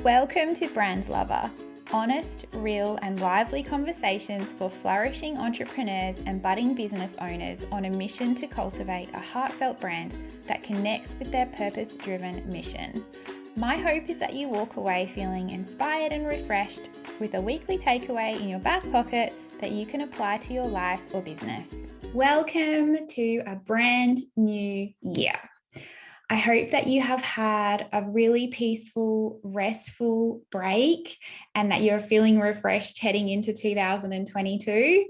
Welcome to Brand Lover, honest, real, and lively conversations for flourishing entrepreneurs and budding business owners on a mission to cultivate a heartfelt brand that connects with their purpose-driven mission. My hope is that you walk away feeling inspired and refreshed with a weekly takeaway in your back pocket that you can apply to your life or business. Welcome to a brand new year. I hope that you have had a really peaceful, restful break and that you're feeling refreshed heading into 2022.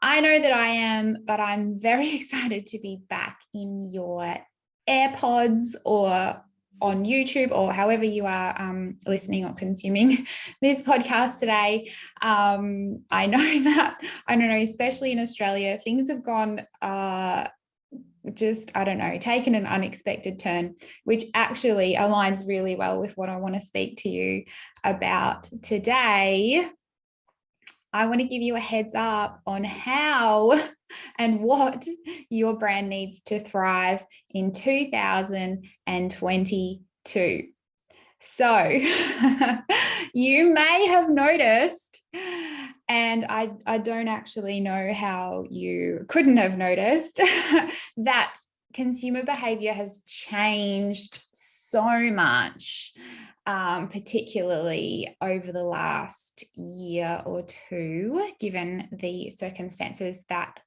I know that I am, but I'm very excited to be back in your AirPods or on YouTube or however you are listening or consuming this podcast today. I know especially in Australia, things have gone taken an unexpected turn, which actually aligns really well with what I want to speak to you about today. I want to give you a heads up on how and what your brand needs to thrive in 2022. So you may have noticed, and I don't actually know how you couldn't have noticed, that consumer behavior has changed so much, particularly over the last year or two, given the circumstances that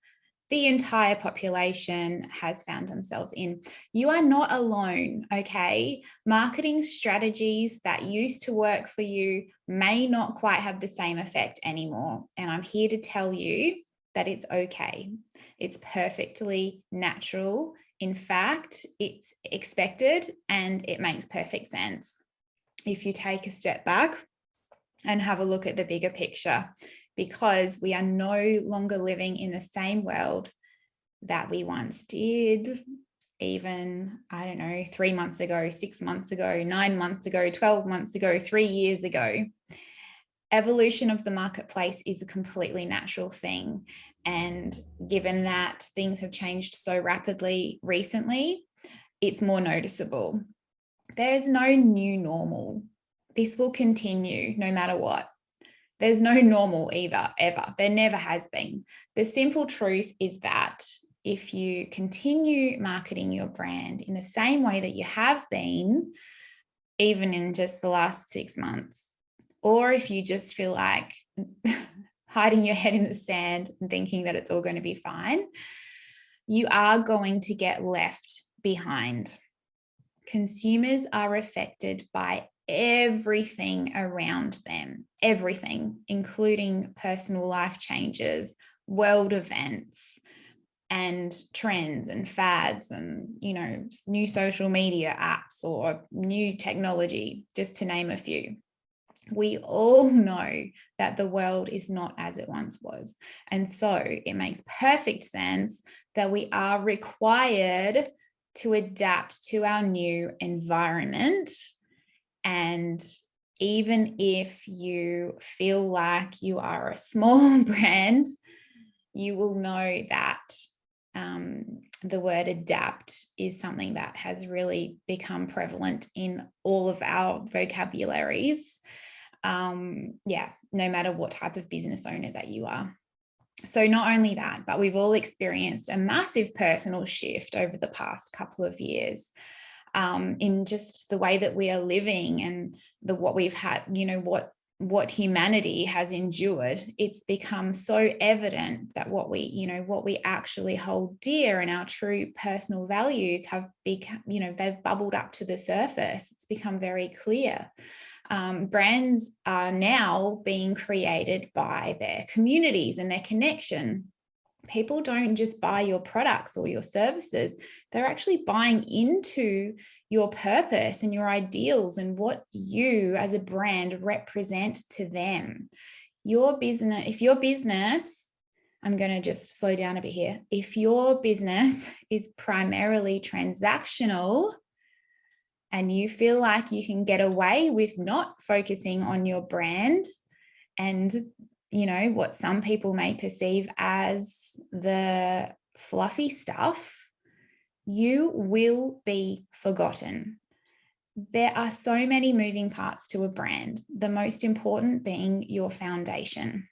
the entire population has found themselves in. You are not alone, okay? Marketing strategies that used to work for you may not quite have the same effect anymore. And I'm here to tell you that it's okay. It's perfectly natural. In fact, it's expected and it makes perfect sense if you take a step back and have a look at the bigger picture, because we are no longer living in the same world that we once did, even, 3 months ago, 6 months ago, 9 months ago, 12 months ago, 3 years ago. Evolution of the marketplace is a completely natural thing. And given that things have changed so rapidly recently, it's more noticeable. There is no new normal. This will continue no matter what. There's no normal either, ever. There never has been. The simple truth is that if you continue marketing your brand in the same way that you have been, even in just the last 6 months, or if you just feel like hiding your head in the sand and thinking that it's all going to be fine, you are going to get left behind. Consumers are affected by everything around them, everything, including personal life changes, world events, and trends and fads and, new social media apps or new technology, just to name a few. We all know that the world is not as it once was. And so it makes perfect sense that we are required to adapt to our new environment. And even if you feel like you are a small brand, you will know that the word adapt is something that has really become prevalent in all of our vocabularies. No matter what type of business owner that you are. So not only that, but we've all experienced a massive personal shift over the past couple of years in just the way that we are living and what we've had, what humanity has endured. It's become so evident that what we actually hold dear and our true personal values have become, they've bubbled up to the surface. It's become very clear. Brands are now being created by their communities and their connection. People don't just buy your products or your services. They're actually buying into your purpose and your ideals and what you as a brand represent to them. If your business, I'm going to just slow down a bit here. If your business is primarily transactional, and you feel like you can get away with not focusing on your brand and, what some people may perceive as the fluffy stuff, you will be forgotten. There are so many moving parts to a brand, the most important being your foundation,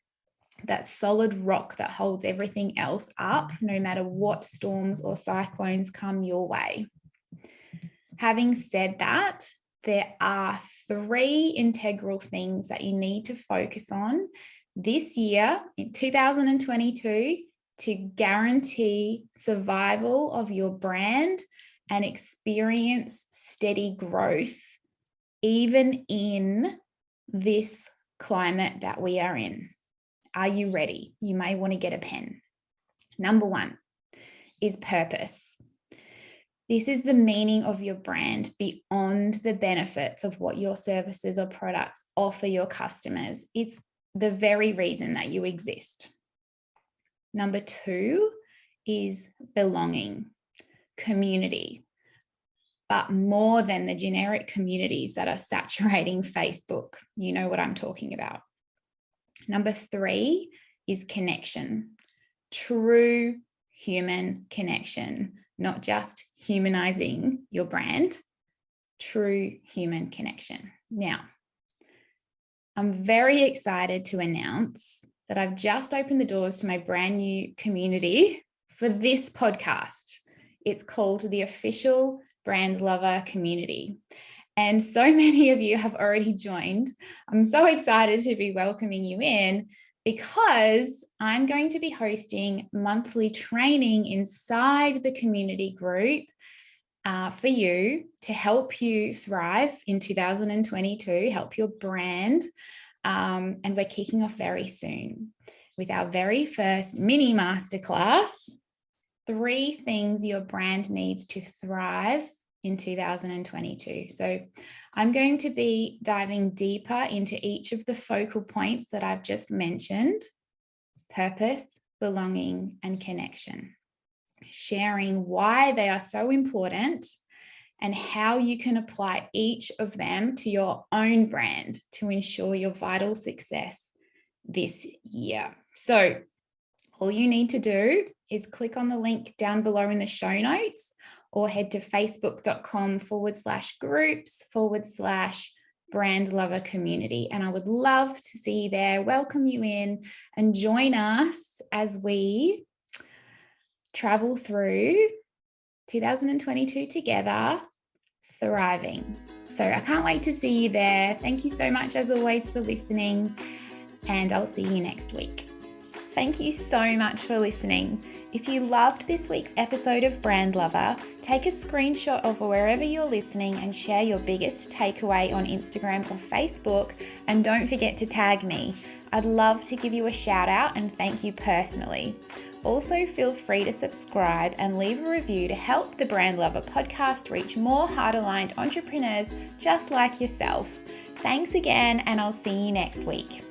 that solid rock that holds everything else up, no matter what storms or cyclones come your way. Having said that, there are 3 integral things that you need to focus on this year in 2022 to guarantee survival of your brand and experience steady growth, even in this climate that we are in. Are you ready? You may want to get a pen. Number 1 is purpose. This is the meaning of your brand beyond the benefits of what your services or products offer your customers. It's the very reason that you exist. Number 2 is belonging, community, but more than the generic communities that are saturating Facebook. You know what I'm talking about. Number 3 is connection, true human connection, not just humanizing your brand, true human connection. Now, I'm very excited to announce that I've just opened the doors to my brand new community for this podcast. It's called the Official Brand Lover Community. And so many of you have already joined. I'm so excited to be welcoming you in because I'm going to be hosting monthly training inside the community group for you to help you thrive in 2022, help your brand. And we're kicking off very soon with our very first mini masterclass, 3 things your brand needs to thrive in 2022. So I'm going to be diving deeper into each of the focal points that I've just mentioned: purpose, belonging, and connection, sharing why they are so important and how you can apply each of them to your own brand to ensure your vital success this year. So all you need to do is click on the link down below in the show notes or head to facebook.com/groups/brand lover community. And I would love to see you there, welcome you in, and join us as we travel through 2022 together, thriving. So I can't wait to see you there. Thank you so much as always for listening, and I'll see you next week. Thank you so much for listening. If you loved this week's episode of Brand Lover, take a screenshot of wherever you're listening and share your biggest takeaway on Instagram or Facebook, and don't forget to tag me. I'd love to give you a shout out and thank you personally. Also, feel free to subscribe and leave a review to help the Brand Lover podcast reach more heart-aligned entrepreneurs just like yourself. Thanks again, and I'll see you next week.